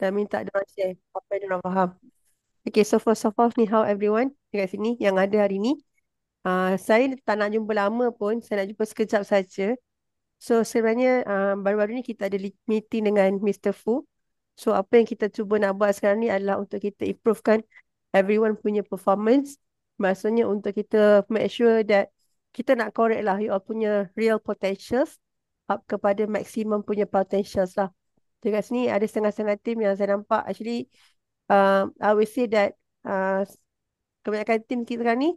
Dan minta diorang share apa yang diorang faham. Okay, so first of all, ni how everyone dekat sini yang ada hari ni. Saya tak nak jumpa lama pun, saya nak jumpa sekejap saja. So sebenarnya baru-baru ni kita ada meeting dengan Mr. Fu. So apa yang kita cuba nak buat sekarang ni adalah untuk kita improvekan everyone punya performance. Maksudnya untuk kita make sure that kita nak correct lah you all punya real potentials up kepada maximum punya potentials lah. Dekat sini ada setengah-setengah tim yang saya nampak actually I will say that uh, kebanyakan tim kita sekarang ni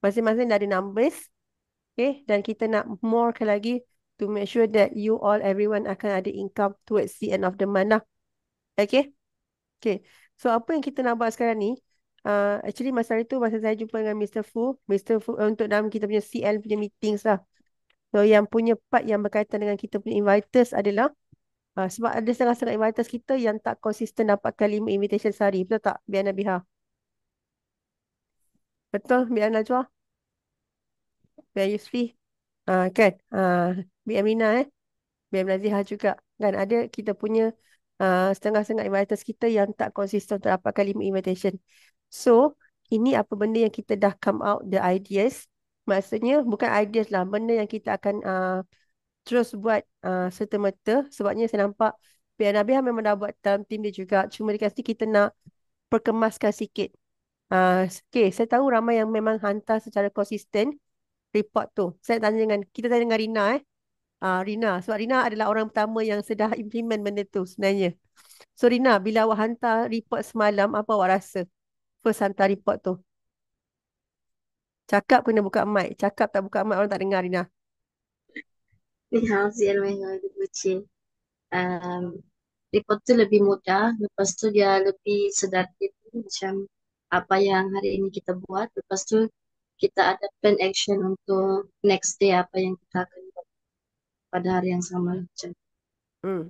masing-masing dah ada numbers. Okay, dan kita nak more lagi to make sure that you all, everyone akan ada income towards the end of the month lah. Okay, okay. So apa yang kita nak buat sekarang ni, actually masa hari tu, masa saya jumpa dengan Mr. Fu untuk dalam kita punya CL punya meetings lah. So yang punya part yang berkaitan dengan kita punya inviters adalah, sebab ada setengah-setengah inviters kita yang tak konsisten dapatkan 5 invitation sehari. Betul tak, Bian Nabiha? Betul, Bian Najwa? Bian Yusri? Kan? Bian Amina BM Nazihah juga kan ada kita punya setengah-setengah inviters kita yang tak konsisten untuk dapatkan 5 invitation. So, ini apa benda yang kita dah come out the ideas. Maksudnya bukan ideas lah, benda yang kita akan terus buat serta-merta. Sebabnya saya nampak BM Nabiha memang dah buat dalam tim dia juga. Cuma dekat sini kita nak perkemaskan sikit. Okay, saya tahu ramai yang memang hantar secara konsisten report tu. Kita tanya dengan Rina Rina. Sebab Rina adalah orang pertama yang sudah implement benda tu sebenarnya. So Rina, bila awak hantar report semalam, apa awak rasa? First hantar report tu. Cakap kena buka mic. Cakap tak buka mic orang tak dengar Rina. 你好，是因为我的父亲，report tu lebih mudah, lepas tu dia lebih sedar gitu, macam apa yang hari ini kita buat, lepas tu kita ada plan action untuk next day apa yang kita akan buat pada hari yang sama macam. Hmm.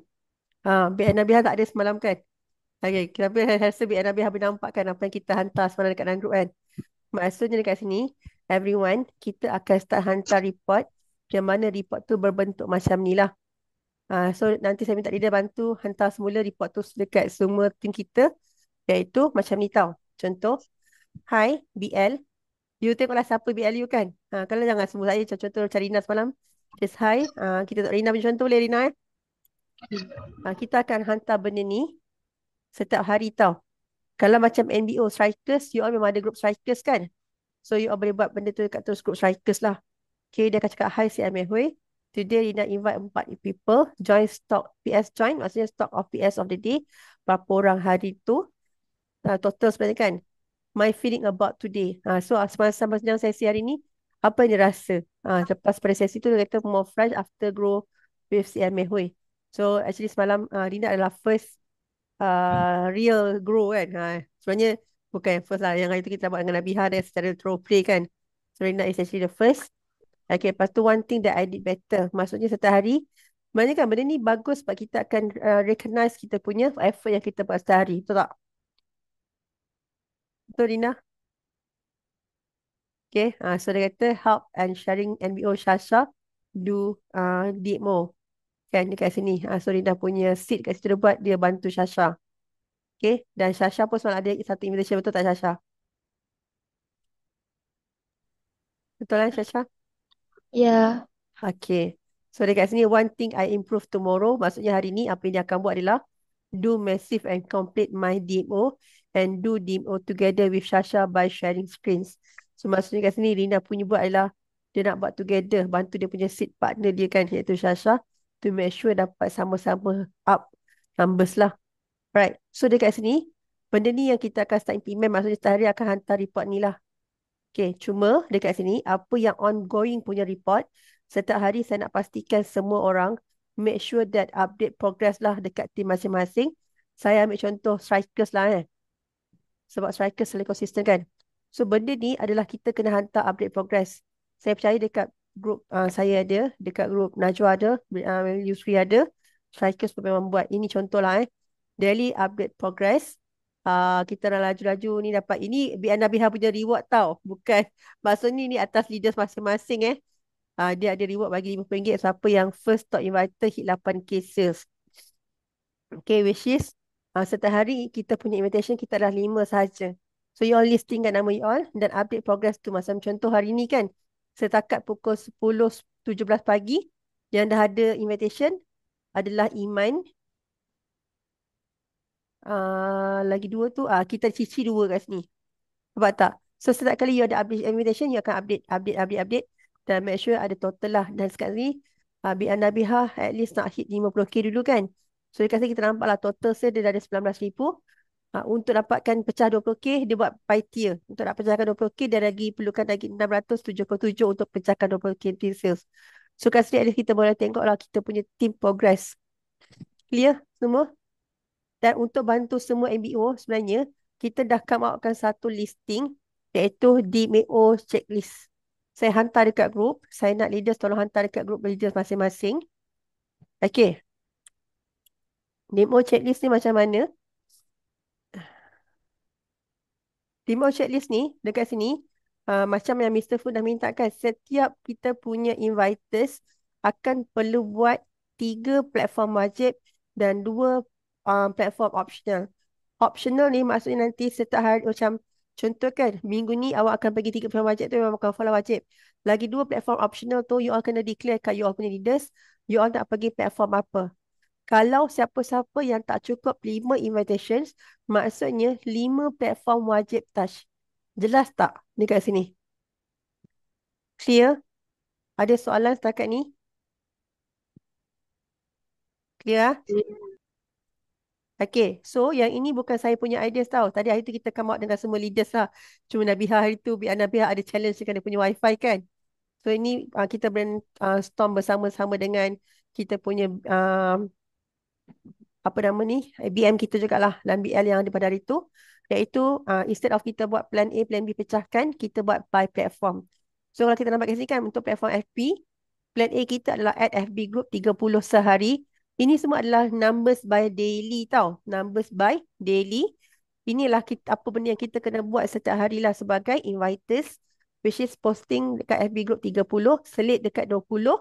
Biar Nabiha tak ada semalam kan? Okay, tapi saya rasa biar Nabiha boleh nampak kan apa yang kita hantar semalam dekat dalam group kan? Maksudnya dekat sini, everyone, kita akan start hantar report yang mana report tu berbentuk macam ni lah. So nanti saya minta dia bantu hantar semula report tu dekat semua tim kita, iaitu macam ni tau. Contoh, Hi BL, you tengoklah siapa BL you kan? Kalau jangan sebut saya contoh macam Rina semalam. Just hi, kita tak Rina punya contoh boleh Rina kita akan hantar benda ni setiap hari tau. Kalau macam NBO strikers, you all memang ada group strikers kan? So you all boleh buat benda tu dekat terus group strikers lah. Okay, dia akan cakap hi si Amir Hui. Today Rina invite 4 people join stock PS join, maksudnya stock of PS of the day. Berapa orang hari tu? Total sebenarnya kan? My feeling about today. So semasa yang sesi hari ni, apa yang dia rasa? Lepas pada sesi tu dia kata more fresh after grow with si Amir Hui. So actually semalam Rina adalah first real grow kan. Sebenarnya bukan yang first lah. Yang hari tu kita buat dengan Nabiha dan secara role play kan. So Rina is actually the first. Okay, lepas tu one thing that I did better. Maksudnya setiap hari, sebenarnya kan benda ni bagus sebab kita akan recognize kita punya effort yang kita buat setiap hari. Betul tak? Betul Rina? Okay, so dia kata help and sharing NBO Shasha do demo. Kan dekat sini. So Rina punya seat kat situ dia buat, dia bantu Shasha. Okay, dan Shasha pun semalam ada satu invitation, betul tak Shasha? Betul kan Shasha? Ya, Okay. So dekat sini one thing I improve tomorrow. Maksudnya hari ni apa yang dia akan buat adalah do massive and complete my DMO and do DMO together with Shasha by sharing screens. So maksudnya kat sini Rina punya buat adalah dia nak buat together. Bantu dia punya seat partner dia kan iaitu Shasha to make sure dapat sama-sama up numbers lah. Right. So dekat sini benda ni yang kita akan start implement. Maksudnya setiap hari akan hantar report ni lah. Okay, cuma dekat sini apa yang ongoing punya report, setiap hari saya nak pastikan semua orang make sure that update progress lah dekat team masing-masing. Saya ambil contoh strikers lah sebab strikers selalu konsisten kan. So benda ni adalah kita kena hantar update progress. Saya percaya dekat grup saya ada, dekat grup Najwa ada, Yusri ada, strikers pun memang buat. Ini contoh lah daily update progress. Kita dah laju-laju ni dapat ini BN Nabiha punya reward tau. Bukan maksudnya ni atas leaders masing-masing dia ada reward bagi RM50 siapa yang first top invited hit 8K sales. Okay, which is Setiap hari kita punya invitation kita adalah 5 sahaja. So you all listingkan nama you all dan update progress tu. Macam contoh hari ni kan, setakat pukul 10.17 pagi yang dah ada invitation adalah Iman. Lagi dua tu, kita cici dua kat sini. Nampak tak? So setiap kali you ada update invitation, you akan update dan make sure ada total lah. Dan sekarang ni, BN Nabiha at least nak hit 50K dulu kan. So dekat sini kita nampak lah total saya dia dah ada 19,000. Untuk dapatkan pecah 20K, dia buat pie tier. Untuk nak pecahkan 20K, dia lagi perlukan lagi 677 untuk pecahkan 20K team sales. So kat sini at least kita boleh tengok lah kita punya team progress. Clear semua? Dan untuk bantu semua MBO sebenarnya, kita dah come outkan satu listing iaitu DMO checklist. Saya hantar dekat grup. Saya nak leaders tolong hantar dekat grup leaders masing-masing. Okay. DMO checklist ni macam mana? DMO checklist ni dekat sini, macam yang Mr. Fu dah minta kan, setiap kita punya inviters akan perlu buat 3 platform wajib dan 2 platform optional. Optional ni maksudnya nanti setiap hari macam contoh kan minggu ni awak akan pergi 3 platform wajib tu memang akan follow wajib. Lagi 2 platform optional tu you all kena declare kat you all punya leaders. You all nak pergi platform apa. Kalau siapa-siapa yang tak cukup 5 invitations, maksudnya 5 platform wajib touch. Jelas tak dekat sini? Clear? Ada soalan setakat ni? Clear? Okay, so yang ini bukan saya punya ideas tau. Tadi hari tu kita come out dengan semua leaders lah. Cuma Nabiha hari tu, biar Nabiha ada challenge dengan dia punya wifi kan. So ini kita brainstorm bersama-sama dengan kita punya apa nama ni, BM kita jugalah dan BL yang ada pada hari tu. Iaitu instead of kita buat plan A, plan B pecahkan, kita buat by platform. So kalau kita nampak kat sini kan untuk platform FB, plan A kita adalah add FB group 30 sehari. Ini semua adalah numbers by daily tau. Numbers by daily. Inilah kita, apa benda yang kita kena buat setiap hari lah sebagai inviters. Which is posting dekat FB group 30, selit dekat 20.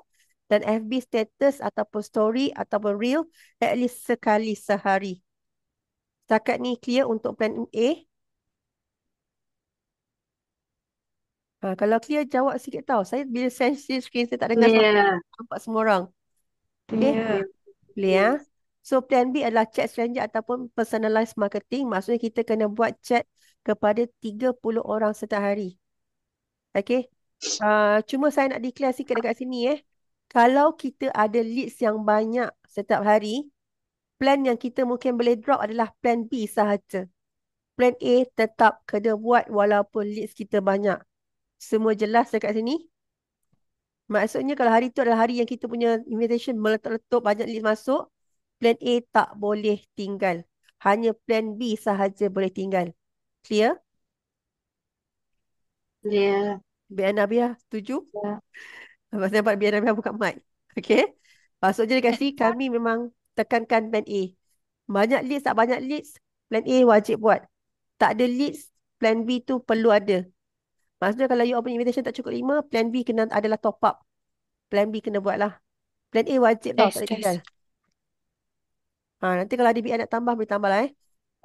Dan FB status ataupun story ataupun reel at least sekali sehari. Setakat ni clear untuk plan A. Kalau clear jawab sikit tau. Saya bila share screen saya tak dengar suara Ya, nampak semua orang. Okay? ya, Boleh ya. So plan B adalah chat stranger ataupun personalized marketing. Maksudnya kita kena buat chat kepada 30 orang setiap hari. Okay. Cuma saya nak declare sikit dekat sini Kalau kita ada leads yang banyak setiap hari, plan yang kita mungkin boleh drop adalah plan B sahaja. Plan A tetap kena buat walaupun leads kita banyak. Semua jelas dekat sini? Maksudnya kalau hari tu adalah hari yang kita punya invitation meletup-letup banyak leads masuk, plan A tak boleh tinggal. Hanya plan B sahaja boleh tinggal. Clear? ya, Biar Nabiah setuju? ya. Pasal nampak biar Nabiah buka mic. Okay? Maksudnya dekat sini kami memang tekankan plan A. Banyak leads tak banyak leads, plan A wajib buat. Tak ada leads, plan B tu perlu ada. Maksudnya kalau you open invitation tak cukup 5, plan B kena adalah top up. Plan B kena buat lah. Plan A wajib tau, tak Yes, boleh tinggal. yes. Nanti kalau ada BI nak tambah, boleh tambah lah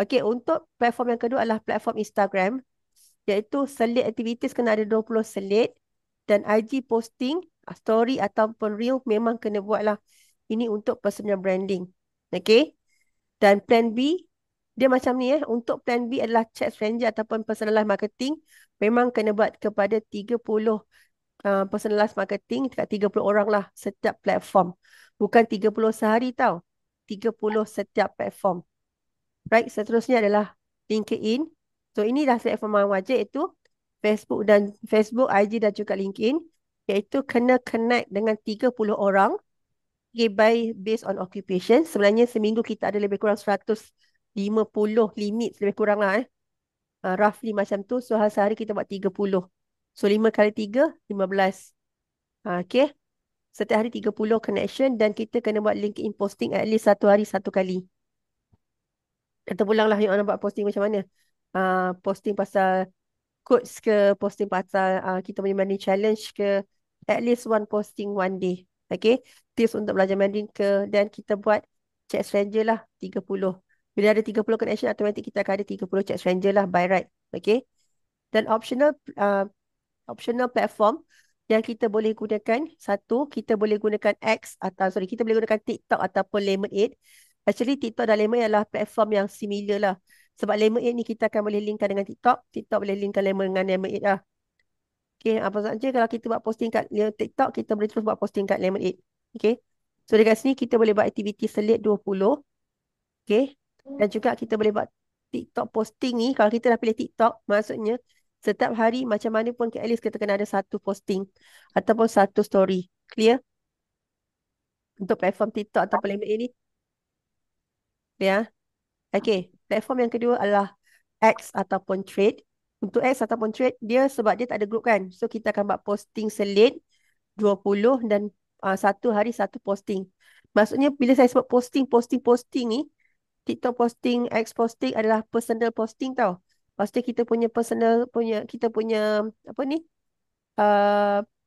Okey, untuk platform yang kedua adalah platform Instagram. Iaitu selit activities kena ada 20 selit. Dan IG posting, story ataupun reel memang kena buat lah. Ini untuk personal branding. Okey. Dan plan B, dia macam ni Untuk plan B adalah chat stranger ataupun personalized marketing. Memang kena buat kepada 30 personalized marketing dekat 30 orang lah setiap platform. Bukan 30 sehari tau. 30 setiap platform. Right, seterusnya adalah LinkedIn. So ini dah platform yang wajib iaitu Facebook, IG dan juga LinkedIn. Iaitu kena connect dengan 30 orang. Okay, based on occupation. Sebenarnya seminggu kita ada lebih kurang 150 limit lebih kurang lah roughly macam tu. So sehari kita buat 30. So 5 kali 3, 15. Okay. Setiap hari 30 connection dan kita kena buat LinkedIn posting at least satu hari satu kali. Terpulang lah yang orang buat posting macam mana. Posting pasal quotes ke, posting pasal kita punya Mandarin challenge ke, at least one posting one day. Okay. Tips untuk belajar Mandarin ke, dan kita buat chat stranger lah 30. Bila ada 30 connection, automatic kita akan ada 30 chat stranger lah by right. Okay. Dan optional platform yang kita boleh gunakan, satu, kita boleh gunakan kita boleh gunakan TikTok ataupun Lemonade. Actually, TikTok dan Lemonade adalah platform yang similar lah. Sebab Lemonade ni kita akan boleh linkkan dengan TikTok, TikTok boleh linkkan dengan Lemonade lah. Okay, apa saja kalau kita buat posting kat TikTok, kita boleh terus buat posting kat Lemonade. Okay. So dekat sini kita boleh buat aktiviti selit 20. Okay. Dan juga kita boleh buat TikTok posting ni. Kalau kita dah pilih TikTok, maksudnya setiap hari macam mana pun at least kita kena ada satu posting ataupun satu story. Clear? Untuk platform TikTok ataupun Lemonade ini. Ya. Okay. Platform yang kedua adalah X ataupun Trade. Untuk X ataupun Trade, dia sebab dia tak ada group kan. So kita akan buat posting selit 20 dan satu hari satu posting. Maksudnya bila saya sebut posting ni, TikTok posting, X posting adalah personal posting tau. Maksudnya kita punya personal kita punya apa ni?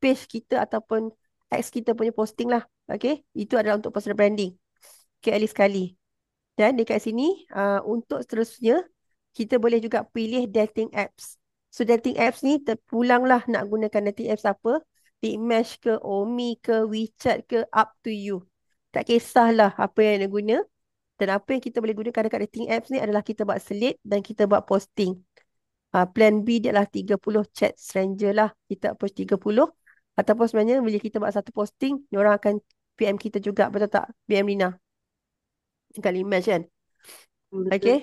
Page kita ataupun X kita punya posting lah. Okay? Itu adalah untuk personal branding. Okay, at least sekali. Dan dekat sini, untuk seterusnya, kita boleh juga pilih dating apps. So, dating apps ni terpulanglah nak gunakan dating apps apa. Bigmatch ke, Omi ke, WeChat ke, up to you. Tak kisahlah apa yang nak guna. Dan apa yang kita boleh gunakan dekat dating apps ni adalah kita buat selit dan kita buat posting. Plan B dia adalah 30 chat stranger lah. Kita approach 30. Ataupun sebenarnya bila kita buat satu posting, diorang akan PM kita juga. Betul tak? PM Rina. Kali match kan? Betul. Okay.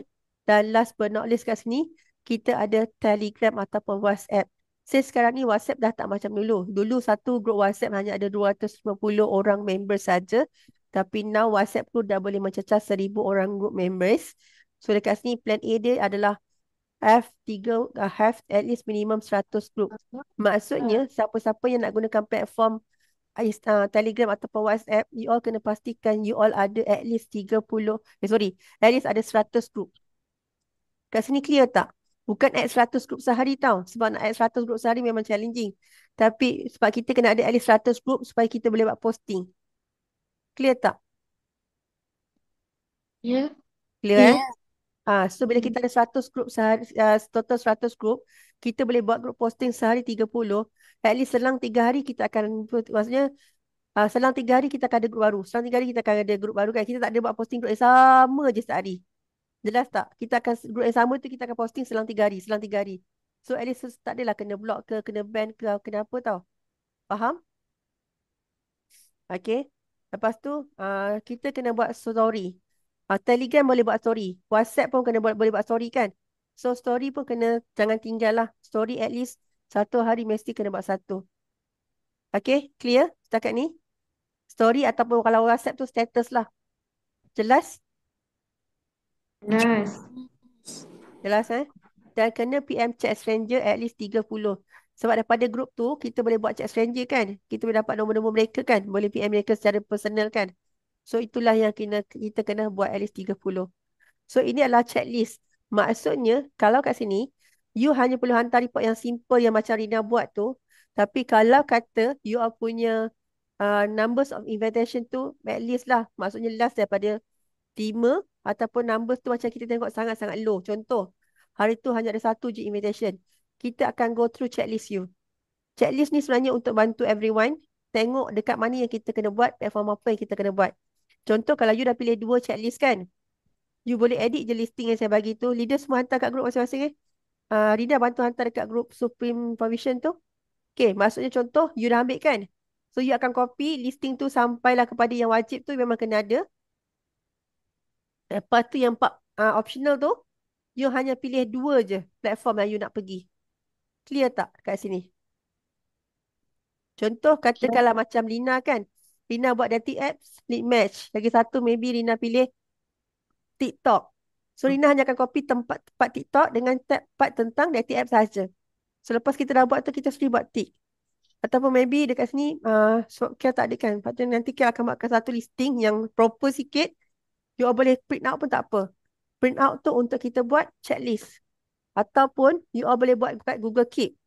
Dan last but not least kat sini, kita ada Telegram ataupun WhatsApp. Saya sekarang ni WhatsApp dah tak macam dulu. Dulu satu grup WhatsApp hanya ada 250 orang member saja. Tapi now WhatsApp tu dah boleh mencecah 1,000 orang group members. So dekat sini plan A dia adalah have at least minimum 100 group. Maksudnya siapa-siapa yang nak gunakan platform Telegram ataupun WhatsApp, you all kena pastikan you all ada at least 30, at least ada 100 group. Kat sini clear tak? Bukan add 100 group sehari tau. Sebab nak add 100 group sehari memang challenging. Tapi sebab kita kena ada at least 100 group supaya kita boleh buat posting. Clear tak? Ya. Clear Ya. So bila kita ada 100 group sehari, total 100 group, kita boleh buat group posting sehari 30. At least selang 3 hari kita akan, maksudnya selang 3 hari kita akan ada group baru. Selang 3 hari kita akan ada group baru kan. Kita tak ada buat posting group yang sama je sehari. Jelas tak? Kita akan, group yang sama tu kita akan posting selang 3 hari. Selang 3 hari. So at least tak adalah kena block ke, kena ban ke, kena apa tau. Faham? Okay. Lepas tu, kita kena buat story. Telegram boleh buat story. WhatsApp pun boleh buat story kan? So story pun kena, jangan tinggal lah. Story at least satu hari mesti kena buat satu. Okay, clear setakat ni? Story ataupun kalau WhatsApp tu status lah. Jelas? Jelas. Jelas Dan kena PM chat stranger at least 30. Sebab daripada grup tu, kita boleh buat chat stranger kan? Kita boleh dapat nombor-nombor mereka kan? Boleh PM mereka secara personal kan? So itulah yang kita kena buat at least 30. So ini adalah checklist. Maksudnya, kalau kat sini, you hanya perlu hantar report yang simple yang macam Rina buat tu. Tapi kalau kata you all punya numbers of invitation tu, at least lah. Maksudnya last daripada 5 ataupun numbers tu macam kita tengok sangat-sangat low. Contoh, hari tu hanya ada satu je invitation. Kita akan go through checklist you. Checklist ni sebenarnya untuk bantu everyone tengok dekat mana yang kita kena buat, platform apa yang kita kena buat. Contoh kalau you dah pilih 2 checklist kan, you boleh edit je listing yang saya bagi tu. Leader semua hantar kat grup masing-masing Rina bantu hantar dekat grup Supreme Provision tu. Okay, maksudnya contoh, you dah ambil kan? So, you akan copy listing tu sampailah kepada yang wajib tu memang kena ada. Lepas tu yang optional tu, you hanya pilih 2 je platform yang you nak pergi. Clear tak kat sini? Contoh, katakanlah macam Lina kan. Lina buat dating apps, lead match. Lagi satu, maybe Lina pilih TikTok. So, Rina hanya akan copy tempat TikTok dengan tab part tentang dating apps saja. Selepas kita dah buat tu, kita sendiri buat tick. Ataupun maybe dekat sini, sebab Kia tak ada kan. Lepas tu nanti Kia akan buatkan satu listing yang proper sikit. You all boleh print out pun tak apa. Print out tu untuk kita buat checklist. Ataupun you all boleh buat dekat Google Keep.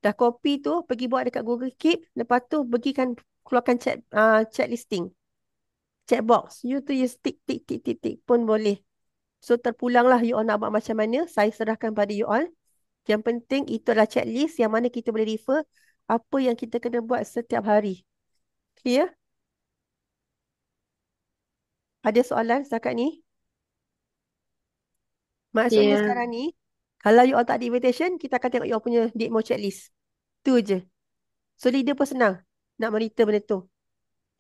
Dah copy tu, pergi buat dekat Google Keep. Lepas tu, keluarkan chat listing. Chat box. You tu use tick, tick, tick, tick, tick pun boleh. So terpulanglah you all nak buat macam mana. Saya serahkan pada you all. Yang penting itu adalah checklist yang mana kita boleh refer apa yang kita kena buat setiap hari. Clear? Ada soalan setakat ni? Maksudnya Ya, sekarang ni, kalau you all tak ada invitation, kita akan tengok you all punya demo checklist. Tu je. So leader pun senang nak monitor benda tu.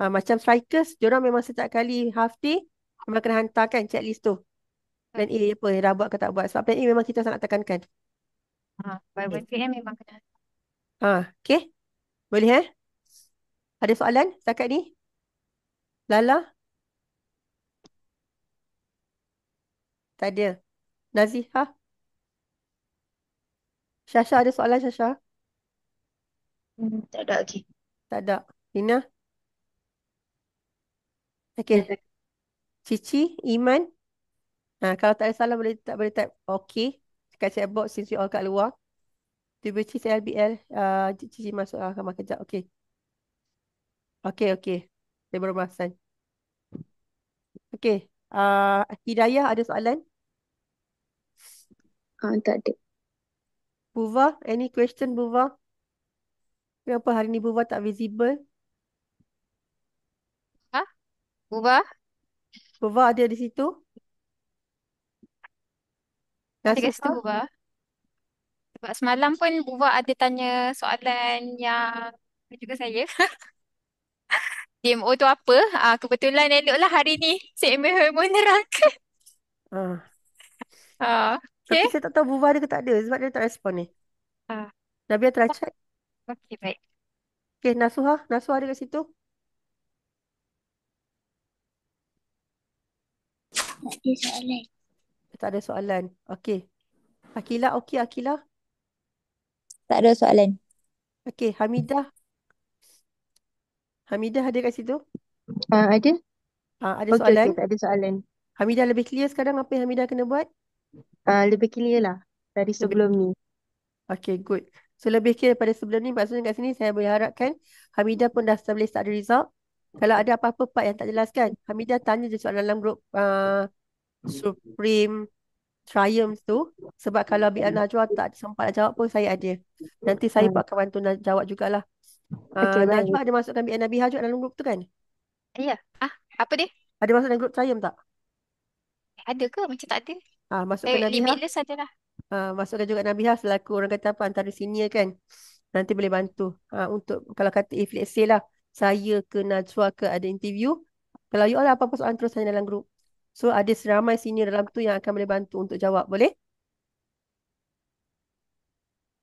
Macam strikers, diorang memang setiap kali half day, memang kena hantarkan checklist tu. Plan A apa, yang dah buat ke tak buat. Sebab plan A memang kita sangat tekankan. By Okay. 1 PM memang kena. Okay. Boleh Ada soalan setakat ni? Lala? Tak ada. Naziha? Syasha ada soalan Syasha? Tak ada lagi. Tak ada. Lina? ya, Okay. Cici? Iman? Kalau tak ada soalan boleh tak boleh type okay kat chat box since you all kat luar. Tiba Cici LBL. Cici masuk kamar kejap. Okay. Okay, okay. Saya baru perasan. Okay. Hidayah ada soalan? tak ada. Buva? Any question Buva? Kenapa hari ni Buva tak visible? Ha? Ubah? Buva ada di situ? Ada kat situ Nasuha? Ubah. Sebab semalam pun Ubah ada tanya soalan yang juga saya. DMO tu apa? Kebetulan eloklah hari ni Cik Meh menerangkan. Ah. Okay. Tapi saya tak tahu Buva ada ke tak ada sebab dia tak respon ni. Ah, Nabia try check. okay, baik. Okay, Nasuha. Nasuha ada kat situ? Tak ada soalan. Tak ada soalan. Okay. Akila, okay Akila? Tak ada soalan. Okay, Hamidah. Hamidah ada kat situ? Ada? Ada Okey, soalan? okey, tak ada soalan. Hamidah lebih clear sekarang apa yang Hamidah kena buat? Lebih clear lah dari Lebih. sebelum ni. Okay, good. So, lebih clear daripada sebelum ni. Maksudnya kat sini saya boleh harapkan Hamidah pun dah boleh start ada result. Kalau ada apa-apa part yang tak jelaskan, Hamidah tanya je soalan dalam grup Supreme Triumphs tu. Sebab kalau BL Najwa tak sempat nak jawab pun saya ada. Nanti saya pun Ah, akan bantu jawab jugalah. okey, Najwa baik. ada masukkan BL Nabiha juga dalam grup tu kan? Ya. Apa dia? Ada masuk dalam grup Triumph tak? Ada ke? Macam tak ada. Masukkan Nabiha. Limitless adalah. Masukkan juga Nabiha selaku orang kata apa antara senior kan. Nanti boleh bantu. Untuk kalau kata if let's say lah saya ke Najwa ke ada interview. Kalau you all ada apa-apa soalan terus tanya dalam grup. So ada seramai senior dalam tu yang akan boleh bantu untuk jawab. Boleh?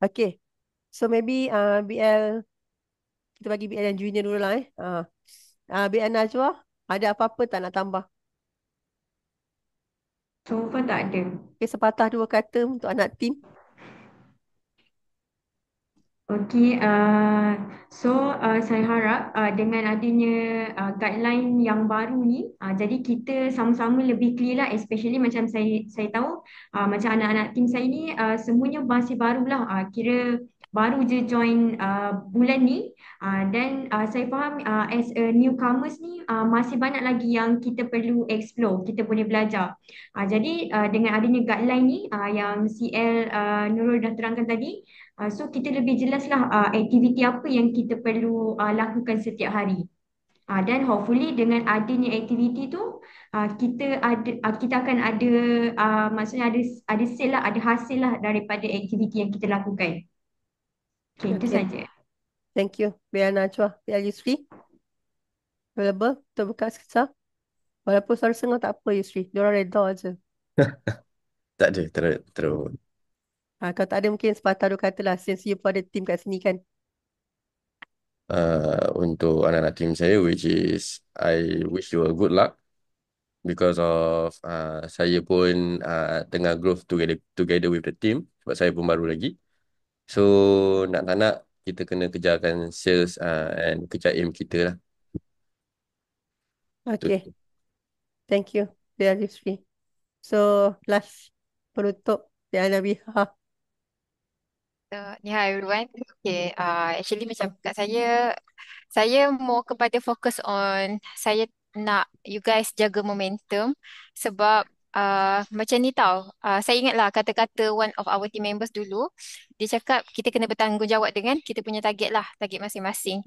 Okay. So maybe BL kita bagi BL yang junior dulu lah BL Najwa ada apa-apa tak nak tambah? So far tak ada. Okay, sepatah dua kata untuk anak tim. Okey, saya harap dengan adanya guideline yang baru ni, jadi kita sama-sama lebih clear lah, especially macam saya tahu macam anak-anak tim saya ni semuanya masih barulah, kira baru je join bulan ni, dan saya faham as a newcomers ni masih banyak lagi yang kita perlu explore, kita boleh belajar. Jadi dengan adanya guideline ni yang CL Nurul dah terangkan tadi. So kita lebih jelaslah aktiviti apa yang kita perlu lakukan setiap hari. Dan hopefully dengan adanya aktiviti tu kita akan ada maksudnya ada sale lah, ada hasil lah daripada aktiviti yang kita lakukan. Okay, itu Okay. saja. Thank you. BL Najwa. BL Yusri. Available. Kita buka sekejap. Walaupun suara sengah tak apa Yusri. Diorang reda je. Tak ada, terus. Kalau tak ada mungkin sepatah dua kata lah. Since you pun ada team kat sini kan. Untuk anak-anak tim saya, which is I wish you a good luck because of saya pun tengah growth together with the team sebab saya pun baru lagi. So nak tak nak kita kena kejarkan sales and kejar aim kita lah. Tu. Okay. Thank you. BL Yusri. So, last penutup BL Nabiha. So, hi everyone. Okay, actually macam kat saya more kepada fokus on saya nak you guys jaga momentum sebab macam ni tau. Saya ingatlah kata-kata one of our team members dulu. Dia cakap kita kena bertanggungjawab dengan kita punya target lah, target masing-masing.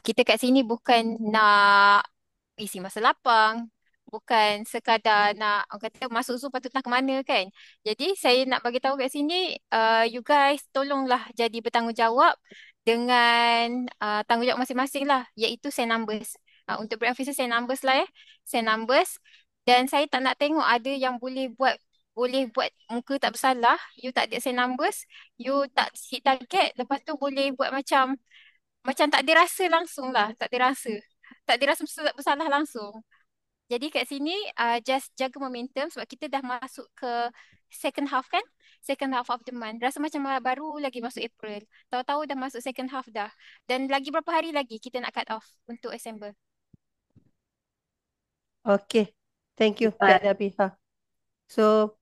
Kita kat sini bukan nak isi masa lapang. Bukan sekadar nak orang kata masuk Zoom patut nak ke mana kan. Jadi saya nak bagi tahu kat sini, you guys tolonglah jadi bertanggungjawab dengan tanggungjawab masing-masing lah, iaitu send numbers. Untuk brand officer send numbers lah send numbers. Dan saya tak nak tengok ada yang boleh buat muka tak bersalah, you tak ada send numbers, you tak hit target, lepas tu boleh buat macam tak ada rasa langsung lah, tak ada rasa. Tak ada rasa bersalah langsung. Jadi kat sini just jaga momentum sebab kita dah masuk ke second half kan? Second half of the month. Rasa macam baru lagi masuk April. Tahu-tahu dah masuk second half dah. Dan lagi berapa hari lagi kita nak cut off untuk assemble. Okay. Thank you, Cepat. Puan Nabiha. So,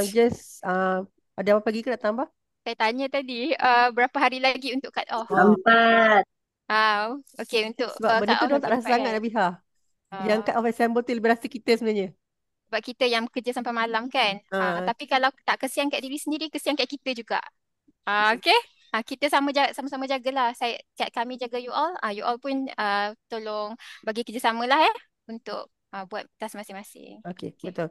just ada apa lagi ke nak tambah? Saya tanya tadi berapa hari lagi untuk cut off. Oh, 4. Okay, untuk sebab benda cut tu off dia tak hari rasa 4 sangat kan. Nabiha. Yang cut off assemble tu lebih rasa kita sebenarnya. Sebab kita yang kerja sampai malam kan. Tapi kalau tak kesian kat diri sendiri, kesian kat kita juga. Okay. Kita sama-sama jagalah. Kami jaga you all. You all pun tolong bagi kerjasama lah untuk buat task masing-masing. Okay, Okay. betul.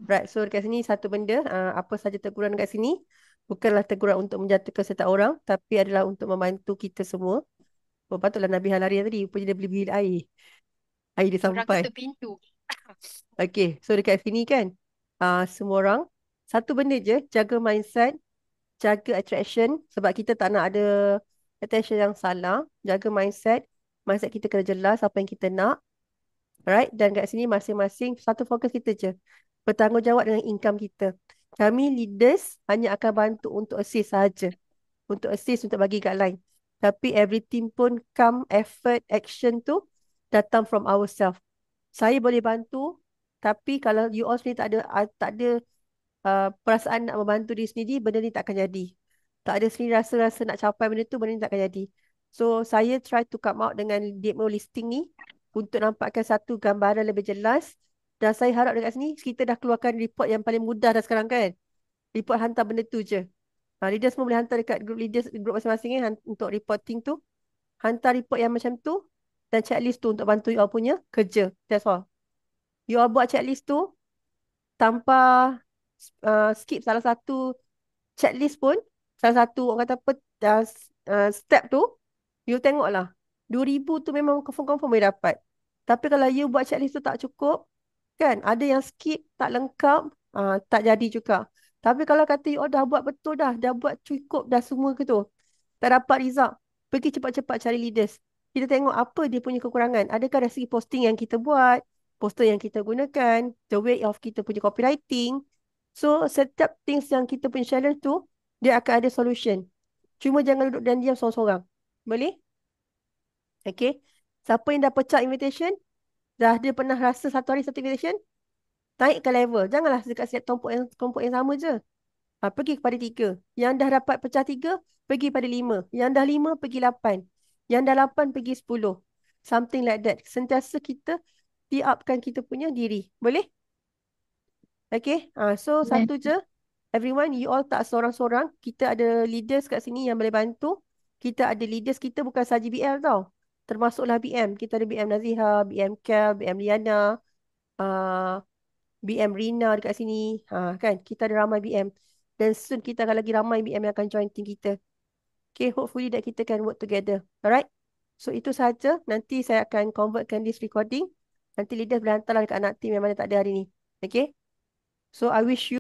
Right, so dekat sini satu benda, apa saja teguran dekat sini bukanlah teguran untuk menjatuhkan setiap orang, tapi adalah untuk membantu kita semua. Oh, patutlah Nabiha lari tadi, rupanya dia beli bilik air. Air dia Orang sampai. ketuk pintu. Okay, so dekat sini kan, semua orang, satu benda je, jaga mindset, jaga attraction, sebab kita tak nak ada attention yang salah. Jaga mindset kita kena jelas apa yang kita nak. Right, dan kat sini masing-masing satu fokus kita je. Bertanggungjawab dengan income kita. Kami leaders hanya akan bantu untuk assist saja. Untuk assist, untuk bagi guideline. Tapi everything pun come, effort, action tu datang from ourselves. Saya boleh bantu, tapi kalau you all sendiri tak ada perasaan nak membantu diri sendiri, benda ni tak akan jadi. Tak ada sendiri rasa-rasa nak capai benda tu, benda ni tak akan jadi. So, saya try to come out dengan demo listing ni untuk nampakkan satu gambaran lebih jelas. Dan saya harap dekat sini, kita dah keluarkan report yang paling mudah dah sekarang kan. Report hantar benda tu je. Leaders semua boleh hantar dekat group leaders, group masing-masing untuk reporting tu. Hantar report yang macam tu dan checklist tu untuk bantu you all punya kerja. That's all. You all buat checklist tu tanpa skip salah satu checklist pun, salah satu orang kata apa, step tu, you tengoklah. 2,000 tu memang confirm boleh dapat. Tapi kalau you buat checklist tu tak cukup, kan, ada yang skip, tak lengkap, tak jadi juga. Tapi kalau kata you all dah buat betul dah buat cukup dah semua ke tu, tak dapat result, pergi cepat-cepat cari leaders. Kita tengok apa dia punya kekurangan. Adakah dari segi posting yang kita buat, poster yang kita gunakan, the way of kita punya copywriting. So, setiap things yang kita punya challenge tu, dia akan ada solution. Cuma jangan duduk dan diam seorang-seorang. Boleh? Okay. Siapa yang dah pecah invitation, dah dia pernah rasa satu hari satu invitation, naikkan level. Janganlah dekat setiap kelompok yang sama je. Pergi kepada 3. Yang dah dapat pecah 3, pergi pada 5. Yang dah 5, pergi 8. Yang dah 8, pergi 10. Something like that. Sentiasa kita upkan kita punya diri. Boleh? Okay. So, satu je. Everyone, you all tak seorang-seorang. Kita ada leaders kat sini yang boleh bantu. Kita ada leaders, kita bukan sahaja BL tau. Termasuklah BM. Kita ada BM Naziha, BM Kel, BM Liana, BM Rina dekat sini. Kan, kita ada ramai BM. Dan soon kita akan lagi ramai BM yang akan join team kita. Okay, hopefully that kita can work together. Alright? So, itu sahaja. Nanti saya akan convertkan this recording. Nanti leaders boleh hantarlah dekat anak team yang mana tak ada hari ni. Okay? So, I wish you